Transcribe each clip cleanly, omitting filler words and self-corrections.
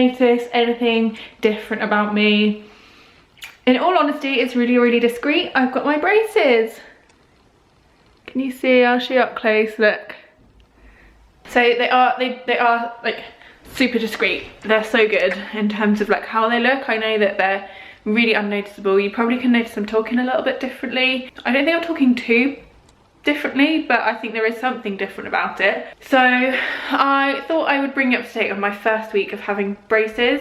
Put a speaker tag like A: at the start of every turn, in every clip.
A: notice anything different about me. In all honesty, it's really, really discreet. I've got my braces. Can you see? I'll show you up close, look. So they are like super discreet. They're so good in terms of like how they look. I know that they're really unnoticeable. You probably can notice I'm talking a little bit differently. I don't think I'm talking too differently, but I think there is something different about it. So I thought I would bring you up to date on my first week of having braces.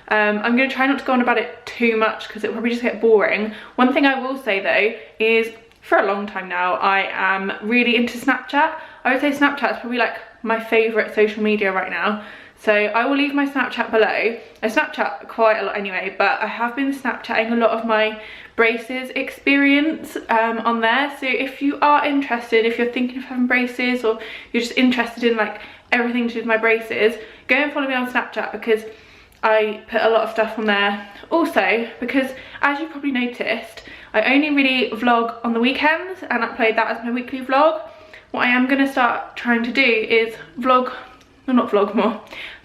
A: I'm going to try not to go on about it too much because it'll probably just get boring. One thing I will say though is for a long time now I am really into Snapchat. I would say Snapchat is probably like my favourite social media right now. So I will leave my Snapchat below. I Snapchat quite a lot anyway, but I have been Snapchatting a lot of my braces experience on there. So if you are interested, if you're thinking of having braces or you're just interested in like everything to do with my braces, go and follow me on Snapchat because I put a lot of stuff on there. Also, because as you probably noticed, I only really vlog on the weekends and upload that as my weekly vlog. What I am going to start trying to do is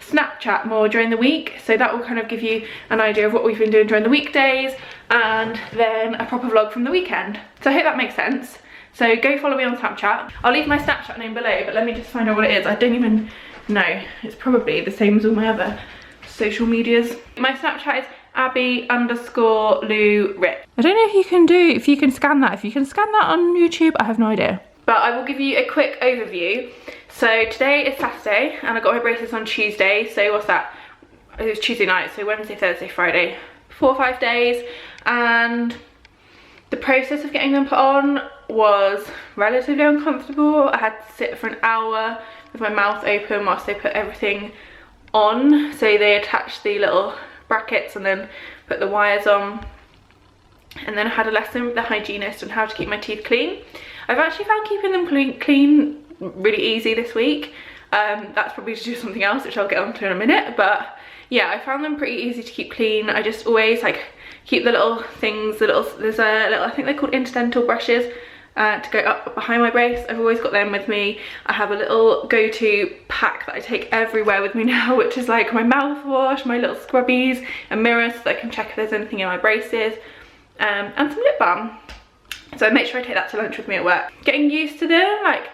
A: Snapchat more during the week, so that will kind of give you an idea of what we've been doing during the weekdays and then a proper vlog from the weekend. So I hope that makes sense. So go follow me on Snapchat. I'll leave my Snapchat name below, but let me just find out what it is. I don't even know. It's probably the same as all my other social medias. My Snapchat is Abby_Lou_Rip. I don't know if you can scan that. If you can scan that on YouTube, I have no idea. But I will give you a quick overview. So today is Saturday and I got my braces on Tuesday. So what's that? It was Tuesday night, so Wednesday, Thursday, Friday, 4 or 5 days. And the process of getting them put on was relatively uncomfortable. I had to sit for an hour with my mouth open whilst they put everything on. So they attached the little brackets and then put the wires on. And then I had a lesson with the hygienist on how to keep my teeth clean. I've actually found keeping them clean really easy this week. That's probably to do something else, which I'll get onto in a minute. But yeah, I found them pretty easy to keep clean. I just always like keep the little things, there's a little, I think they're called interdental brushes to go up behind my brace. I've always got them with me. I have a little go-to pack that I take everywhere with me now, which is like my mouthwash, my little scrubbies and mirrors so that I can check if there's anything in my braces, and some lip balm. So I make sure I take that to lunch with me at work. Getting used to them, like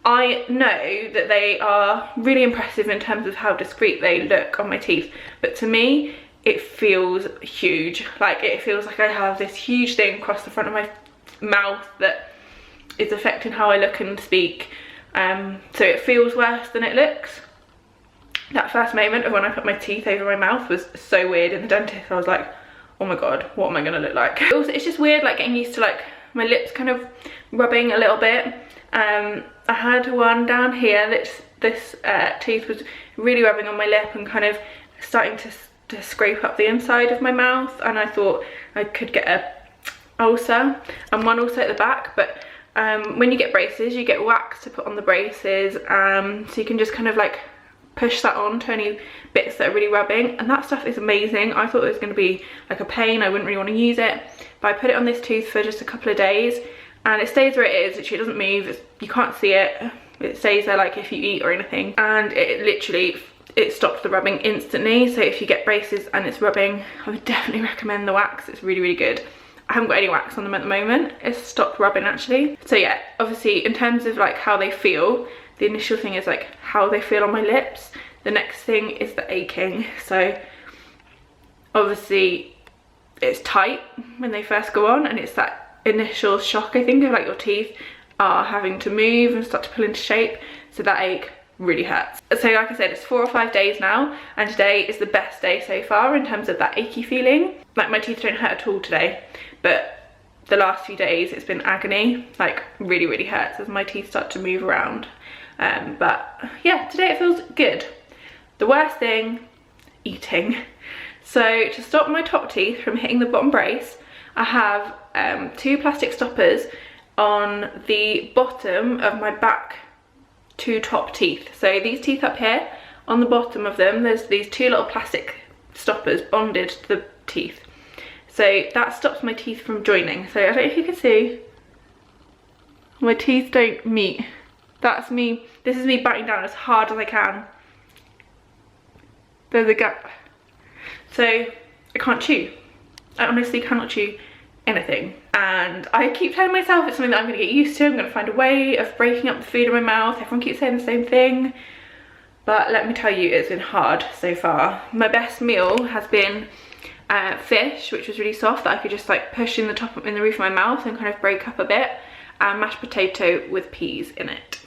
A: I know that they are really impressive in terms of how discreet they look on my teeth, but to me it feels huge. Like it feels like I have this huge thing across the front of my mouth that is affecting how I look and speak. So it feels worse than it looks. That first moment of when I put my teeth over my mouth was so weird in the dentist. I was like, oh my god, what am I gonna look like? Also, it's just weird like getting used to like my lips kind of rubbing a little bit. I had one down here that this tooth was really rubbing on my lip and kind of starting to scrape up the inside of my mouth, and I thought I could get a ulcer, and one also at the back. But when you get braces, you get wax to put on the braces, so you can just kind of like push that on to any bits that are really rubbing, and that stuff is amazing. I thought it was going to be like a pain, I wouldn't really want to use it, but I put it on this tooth for just a couple of days and it stays where it is. It doesn't move, you can't see it, it stays there like if you eat or anything, and it stops the rubbing instantly. So if you get braces and it's rubbing, I would definitely recommend the wax. It's really, really good. I haven't got any wax on them at the moment. It's stopped rubbing actually. So yeah, obviously in terms of like how they feel, the initial thing is like how they feel on my lips. The next thing is the aching. So obviously it's tight when they first go on, and it's that initial shock, I think, of like your teeth are having to move and start to pull into shape. So that ache really hurts. So like I said, it's 4 or 5 days now, and today is the best day so far in terms of that achy feeling. Like my teeth don't hurt at all today, but the last few days it's been agony, like really, really hurts as my teeth start to move around. But yeah, today it feels good. The worst thing, eating. So to stop my top teeth from hitting the bottom brace, I have 2 plastic stoppers on the bottom of my back 2 top teeth. So these teeth up here, on the bottom of them, there's these 2 little plastic stoppers bonded to the teeth. So that stops my teeth from joining. So I don't know if you can see, my teeth don't meet. That's me, this is me biting down as hard as I can. there's a gap. So I can't chew. I honestly cannot chew anything. And I keep telling myself it's something that I'm gonna get used to. I'm gonna find a way of breaking up the food in my mouth. Everyone keeps saying the same thing. But let me tell you, it's been hard so far. My best meal has been fish, which was really soft, that I could just like push in the roof of my mouth and kind of break up a bit, and mashed potato with peas in it.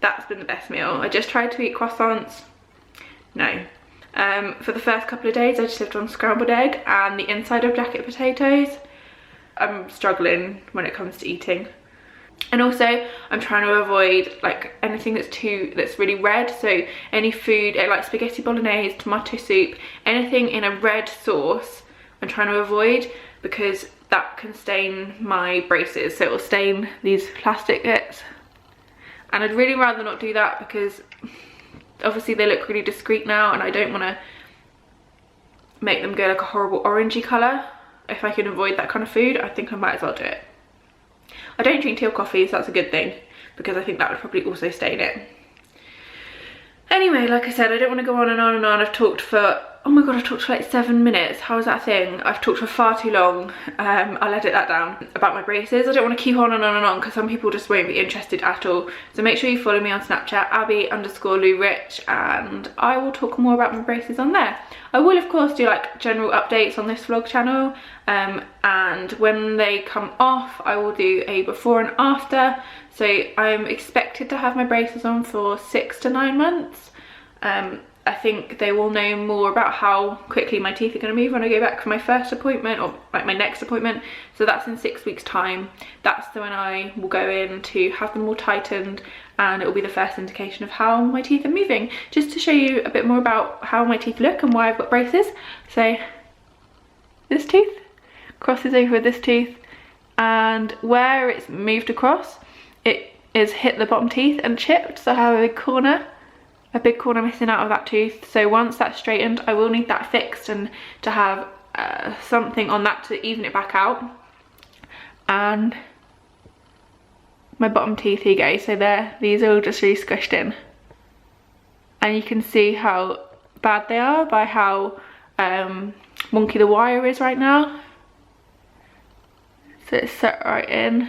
A: That's been the best meal. I just tried to eat croissants. No. For the first couple of days I just lived on scrambled egg and the inside of jacket potatoes. I'm struggling when it comes to eating. And also I'm trying to avoid like anything that's really red. So any food like spaghetti bolognese, tomato soup, anything in a red sauce I'm trying to avoid, because that can stain my braces. So it will stain these plastic bits, and I'd really rather not do that, because obviously they look really discreet now and I don't want to make them go like a horrible orangey colour. If I can avoid that kind of food, I think I might as well do it. I don't drink tea or coffee, so that's a good thing, because I think that would probably also stain it. Anyway, like I said, I don't want to go on and on and on. I've talked for, oh my god, I've talked for like 7 minutes. How is that a thing? I've talked for far too long. I'll edit that down. About my braces, I don't want to keep on and on and on, because some people just won't be interested at all. So make sure you follow me on Snapchat, Abby_LouRich, and I will talk more about my braces on there. I will of course do like general updates on this vlog channel, and when they come off I will do a before and after. So I'm expected to have my braces on for 6 to 9 months. I think they will know more about how quickly my teeth are going to move when I go back for my first appointment, or like my next appointment. So that's in 6 weeks time. That's when I will go in to have them all tightened, and it will be the first indication of how my teeth are moving, just to show you a bit more about how my teeth look and why I've got braces. So this tooth crosses over with this tooth, and where it's moved across, it is hit the bottom teeth and chipped, so I have a big corner missing out of that tooth. So once that's straightened, I will need that fixed and to have something on that to even it back out. And my bottom teeth, here you go, so these are all just really squished in, and you can see how bad they are by how wonky the wire is right now. So it's set right in,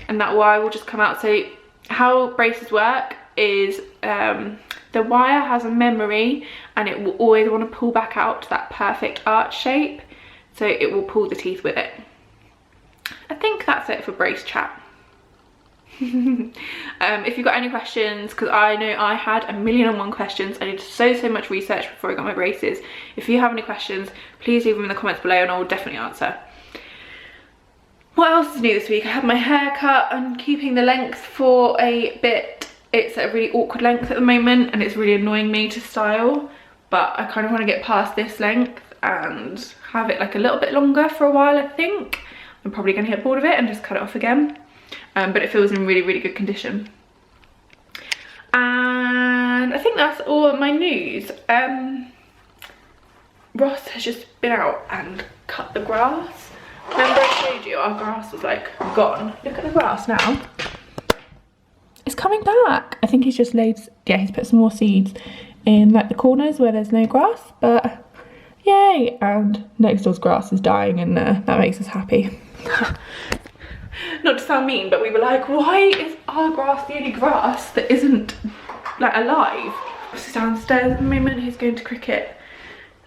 A: and that wire will just come out. So how braces work is the wire has a memory, and it will always want to pull back out to that perfect arch shape, so it will pull the teeth with it. I think that's it for brace chat. If you've got any questions, because I know I had 1,000,001 questions. I did so much research before I got my braces. If you have any questions, please leave them in the comments below and I will definitely answer. What else is new this week? I had my hair cut. I'm keeping the length for a bit. It's a really awkward length at the moment and it's really annoying me to style, but I kind of want to get past this length and have it like a little bit longer for a while. I think I'm probably going to get bored of it and just cut it off again, but it feels in really good condition. And I think that's all of my news. Ross has just been out and cut the grass. Remember I showed you our grass was like gone? Look at the grass now. It's coming back. I think he's just laid, yeah, he's put some more seeds in like the corners where there's no grass, but yay. And next door's grass is dying, and that makes us happy. Not to sound mean, but we were like, why is our grass the only grass that isn't like alive? He's downstairs at the moment. He's going to cricket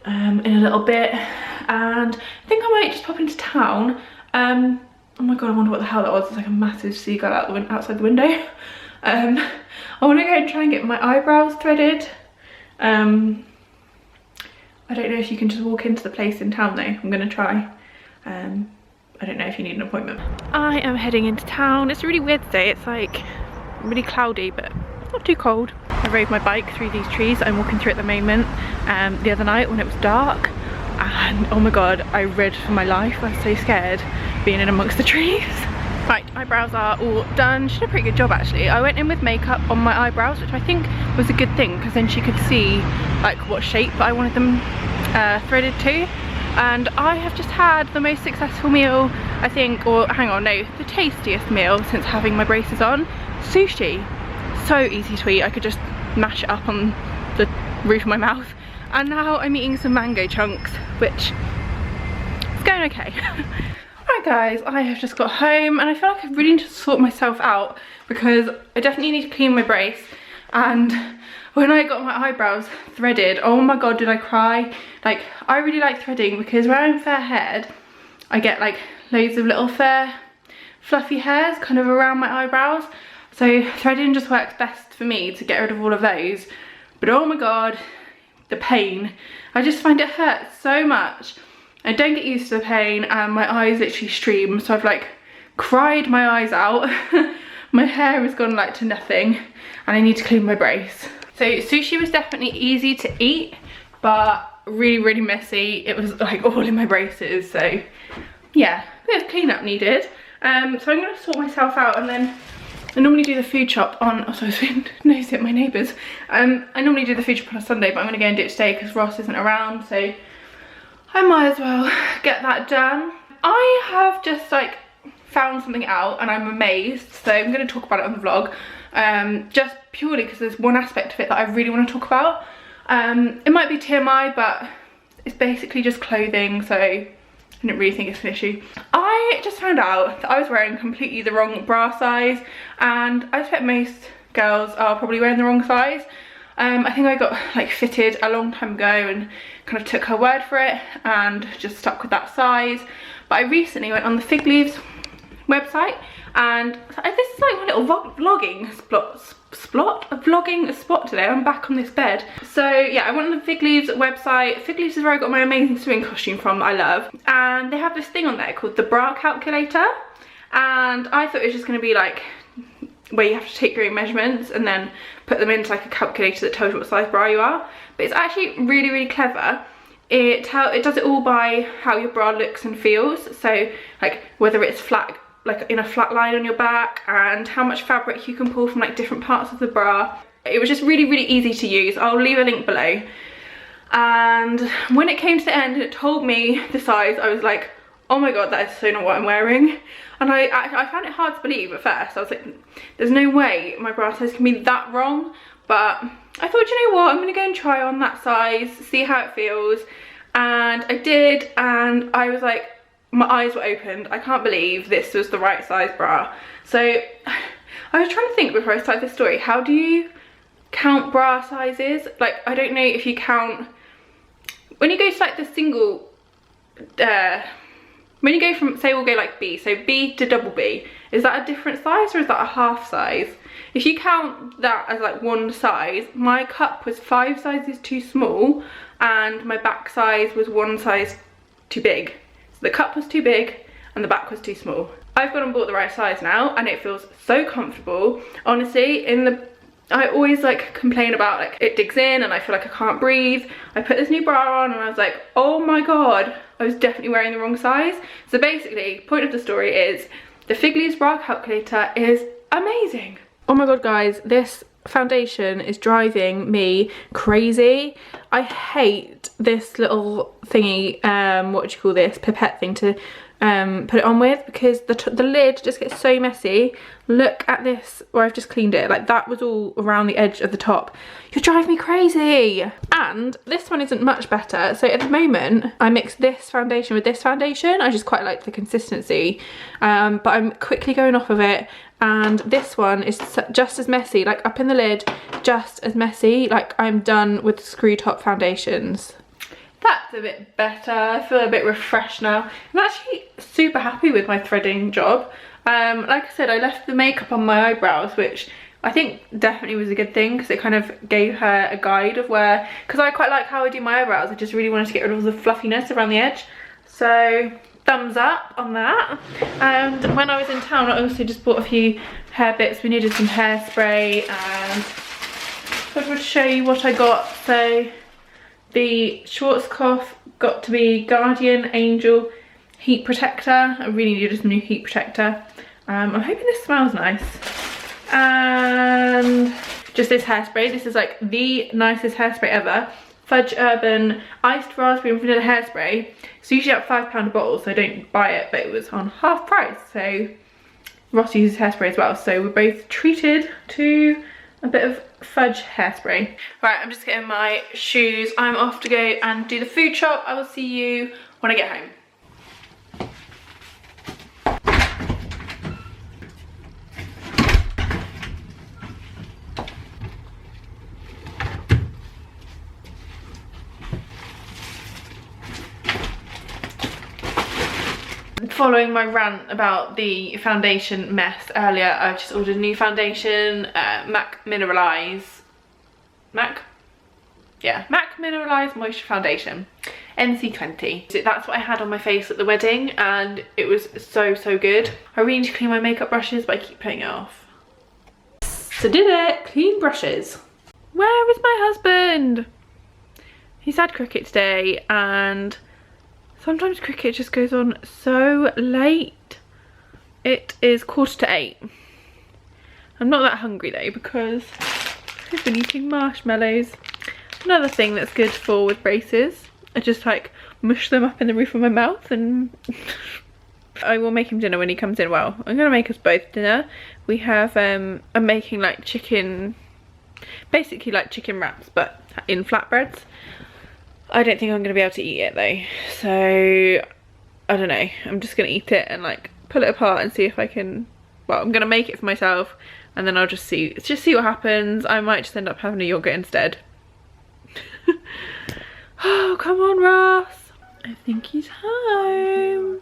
A: in a little bit, and I think I might just pop into town. Oh my god, I wonder what the hell that was. It's like a massive seagull outside the window. I want to go and try and get my eyebrows threaded. I don't know if you can just walk into the place in town though. I'm going to try. I don't know if you need an appointment. I am heading into town. It's a really weird day. It's like really cloudy but not too cold. I rode my bike through these trees that I'm walking through at the moment the other night when it was dark, and oh my god, I rid for my life. I was so scared being in amongst the trees. Right, eyebrows are all done. She did a pretty good job actually. I went in with makeup on my eyebrows, which I think was a good thing, because then she could see like what shape I wanted them threaded to. And I have just had the most successful meal, I think, or hang on, no, the tastiest meal since having my braces on. Sushi. So easy to eat. I could just mash it up on the roof of my mouth And now I'm eating some mango chunks, which is going okay. Alright guys, I have just got home and I feel like I really need to sort myself out because I definitely need to clean my brace. And when I got my eyebrows threaded, oh my god, did I cry. Like, I really like threading because when I'm fair haired, I get like loads of little fair fluffy hairs kind of around my eyebrows. So threading just works best for me to get rid of all of those. But oh my god, the pain. I just find it hurts so much. I don't get used to the pain and my eyes literally stream. So I've like cried my eyes out. My hair has gone like to nothing and I need to clean my brace. So sushi was definitely easy to eat, but really messy. It was like all in my braces. So yeah, a bit of cleanup needed. So I'm gonna sort myself out and then I normally do the food shop on, oh sorry, I was being nosy at my neighbours. I normally do the food shop on a Sunday, but I'm gonna go and do it today because Ross isn't around, so I might as well get that done. I have just like found something out and I'm amazed, so I'm gonna talk about it on the vlog. Just purely because there's one aspect of it that I really want to talk about. It might be TMI, but it's basically just clothing, so I didn't really think it's an issue. I just found out that I was wearing completely the wrong bra size, and I expect most girls are probably wearing the wrong size. I think I got like fitted a long time ago and kind of took her word for it and just stuck with that size. But I recently went on the Fig Leaves website, and this is like my little vlogging spot today. I'm back on this bed. So yeah, I went on the Fig Leaves website. Fig Leaves is where I got my amazing swimming costume from that I love, and they have this thing on there called the bra calculator, and I thought it was just going to be like where you have to take your own measurements and then put them into like a calculator that tells you what size bra you are. But it's actually really clever. It does it all by how your bra looks and feels, so like whether it's flat, like in a flat line on your back, and how much fabric you can pull from like different parts of the bra. It was just really easy to use. I'll leave a link below. And when it came to the end and it told me the size, I was like, oh my god, that is so not what I'm wearing. And I found it hard to believe at first. I was like, there's no way my bra size can be that wrong. But I thought, you know what, I'm gonna go and try on that size, see how it feels. And I did, and I was like, my eyes were opened. I can't believe this was the right size bra. So I was trying to think before I started this story, how do you count bra sizes? Like, I don't know if you count, when you go to like the single, when you go from, say we'll go like B, so B to double B, is that a different size or is that a half size? If you count that as like one size, my cup was 5 sizes too small and my back size was 1 size too big. So the cup was too big and the back was too small. I've gone and bought the right size now and it feels so comfortable. Honestly, I always like complain about like it digs in and I feel like I can't breathe. I put this new bra on and I was like, oh my god, I was definitely wearing the wrong size. So basically, point of the story is the Fig Leaves bra calculator is amazing. Oh my god guys, this foundation is driving me crazy. I hate this little thingy, what do you call this, pipette thing to put it on with, because the lid just gets so messy. Look at this where I've just cleaned it, like that was all around the edge of the top. You're driving me crazy. And this one isn't much better. So at the moment I mix this foundation with this foundation. I just quite like the consistency, but I'm quickly going off of it, and this one is just as messy, like up in the lid, just as messy. Like I'm done with screw top foundations. That's a bit better. I feel a bit refreshed now. I'm actually super happy with my threading job. Like I said, I left the makeup on my eyebrows, which I think definitely was a good thing because it kind of gave her a guide of where, because I quite like how I do my eyebrows. I just really wanted to get rid of all the fluffiness around the edge. So thumbs up on that. And when I was in town, I also just bought a few hair bits. We needed some hairspray, and so I would show you what I got. So the Schwarzkopf got to be Guardian Angel heat protector. I really needed some new heat protector. I'm hoping this smells nice. And just this hairspray. This is like the nicest hairspray ever. Fudge Urban Iced Raspberry and Vanilla Hairspray. It's usually at £5 a bottle, so I don't buy it, but it was on half price. So Ross uses hairspray as well. So we're both treated to a bit of fudge hairspray. Right, I'm just getting my shoes. I'm off to go and do the food shop. I will see you when I get home. Following my rant about the foundation mess earlier, I've just ordered a new foundation, MAC Mineralize Moisture Foundation, NC20. So that's what I had on my face at the wedding, and it was so good. I really need to clean my makeup brushes, but I keep putting it off. So did it, clean brushes. Where is my husband? He's had cricket today, and sometimes cricket just goes on so late. It is 7:45. I'm not that hungry though because I've been eating marshmallows. Another thing that's good for with braces, I just like mush them up in the roof of my mouth, and I will make him dinner when he comes in. Well, I'm gonna make us both dinner. We have I'm making like chicken, basically like chicken wraps but in flatbreads. I don't think I'm going to be able to eat it though, so I don't know. I'm just going to eat it and like pull it apart and see if I can, well, I'm going to make it for myself and then I'll just see what happens. I might just end up having a yogurt instead. Oh, come on Ross. I think he's home.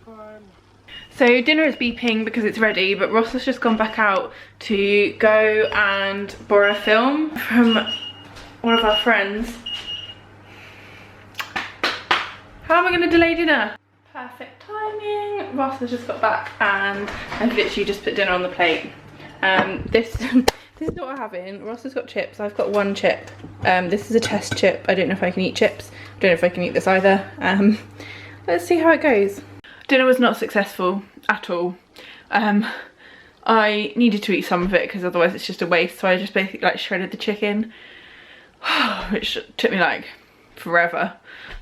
A: So dinner is beeping because it's ready, but Ross has just gone back out to go and borrow a film from one of our friends. How am I going to delay dinner? Perfect timing. Ross has just got back and I've literally just put dinner on the plate. This is what we're having. Ross has got chips. I've got one chip. This is a test chip. I don't know if I can eat chips. I don't know if I can eat this either. Let's see how it goes. Dinner was not successful at all. I needed to eat some of it because otherwise it's just a waste. So I just basically like shredded the chicken, which took me like forever.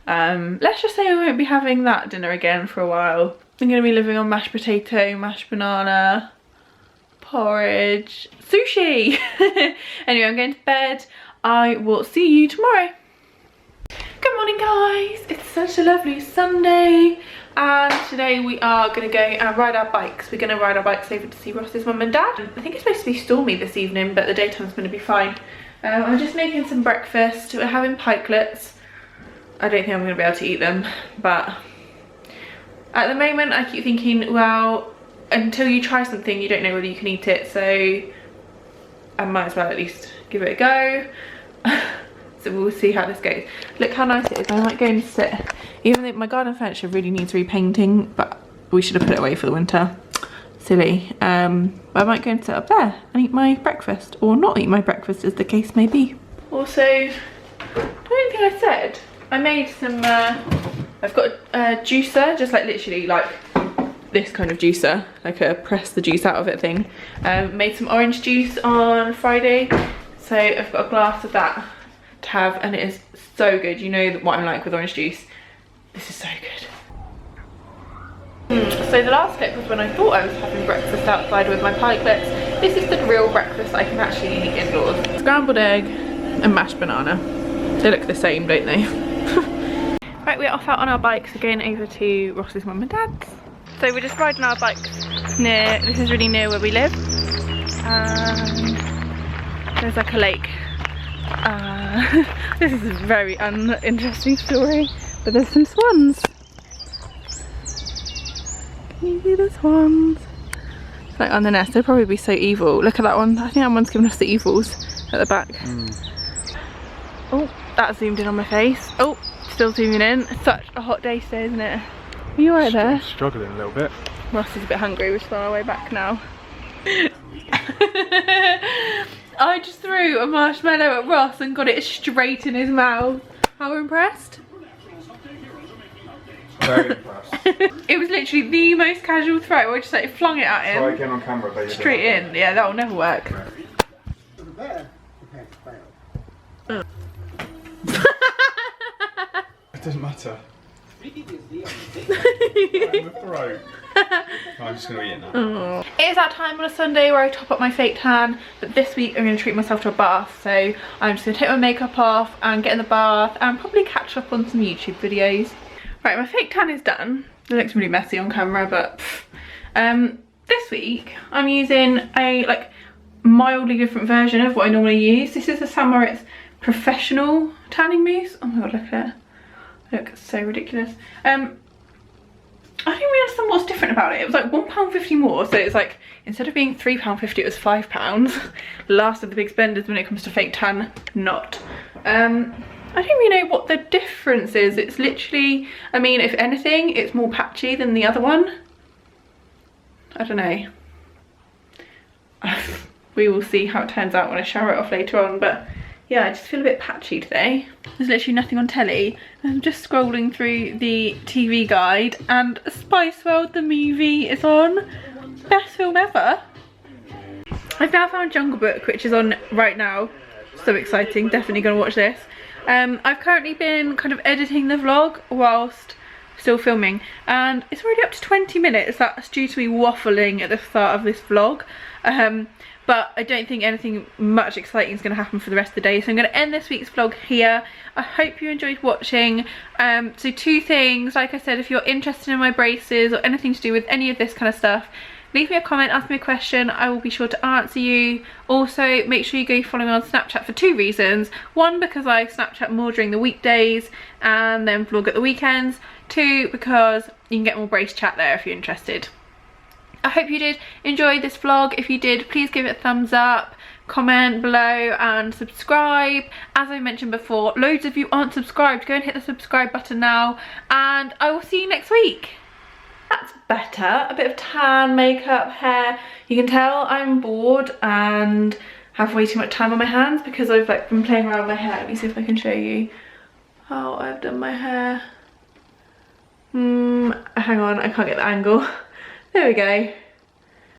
A: Let's just say I won't be having that dinner again for a while. I'm going to be living on mashed potato, mashed banana, porridge, sushi. Anyway, I'm going to bed. I will see you tomorrow. Good morning guys, it's such a lovely Sunday and today we are going to go and ride our bikes. We're going to ride our bikes over to see Ross's mum and dad. I think it's supposed to be stormy this evening, but the daytime's going to be fine. I'm just making some breakfast. We're having pikelets. I don't think I'm going to be able to eat them, but at the moment I keep thinking, well, until you try something you don't know whether you can eat it, so I might as well at least give it a go. So we'll see how this goes. Look how nice it is. I might go and sit, even though my garden furniture really needs repainting, but we should have put it away for the winter. Silly. But I might go and sit up there and eat my breakfast, or not eat my breakfast as the case may be. Also, I don't think I said, I made some, I've got a juicer, just like literally like this kind of juicer, like a press the juice out of it thing. Made some orange juice on Friday, so I've got a glass of that to have, and it is so good. You know what I'm like with orange juice. This is so good. So the last clip was when I thought I was having breakfast outside with my pikelets. This is the real breakfast I can actually eat indoors. Scrambled egg and mashed banana. They look the same, don't they? Right, we're off out on our bikes. We're going over to Ross's mum and dad's. So we're just riding our bikes near, this is really near where we live. And there's like a lake. This is a very uninteresting story, but there's some swans. Can you see the swans? It's like on the nest. They'd probably be so evil. Look at that one. I think that one's giving us the evils at the back. Oh, that zoomed in on my face. Oh, still zooming in. It's such a hot day today, isn't it? Are you right there?
B: Struggling a little bit.
A: Ross is a bit hungry. We're just on our way back now. I just threw a marshmallow at Ross and got it straight in his mouth. How impressed?
B: Very impressed.
A: It was literally the most casual throw. I just like flung it at him.
B: Try again on camera, baby.
A: Straight in. Yeah, that will never work.
B: It doesn't matter. In the throat. I'm just going to eat it now.
A: Oh. It is that time on a Sunday where I top up my fake tan, but this week I'm going to treat myself to a bath, so I'm just going to take my makeup off and get in the bath and probably catch up on some YouTube videos. Right, my fake tan is done. It looks really messy on camera, but this week I'm using a like mildly different version of what I normally use. This is the St. Moritz Professional Tanning Mousse. Oh my god, look at it. It looks so ridiculous. I didn't really understand what's different about it. It was like £1.50 more, so it's like instead of being £3.50 it was £5. Last of the big spenders when it comes to fake tan, not. I don't really know what the difference is. It's literally, I mean, if anything, it's more patchy than the other one. I don't know. We will see how it turns out when I shower it off later on, but yeah, I just feel a bit patchy today. There's literally nothing on telly. I'm just scrolling through the TV guide and Spice World the movie is on. Best film ever. I've now found Jungle Book, which is on right now. So exciting, definitely gonna watch this. I've currently been kind of editing the vlog whilst still filming, and it's already up to 20 minutes. That's due to me waffling at the start of this vlog. But I don't think anything much exciting is going to happen for the rest of the day, so I'm going to end this week's vlog here. I hope you enjoyed watching. So 2 things, like I said, if you're interested in my braces or anything to do with any of this kind of stuff, leave me a comment, ask me a question, I will be sure to answer you. Also, make sure you go follow me on Snapchat for 2 reasons. 1, because I Snapchat more during the weekdays and then vlog at the weekends. 2, because you can get more brace chat there if you're interested. I hope you did enjoy this vlog. If you did, please give it a thumbs up, comment below and subscribe. As I mentioned before, loads of you aren't subscribed. Go and hit the subscribe button now, and I will see you next week. That's better. A bit of tan, makeup, hair. You can tell I'm bored and have way too much time on my hands because I've like been playing around with my hair. Let me see if I can show you how I've done my hair. Hang on, I can't get the angle. There we go.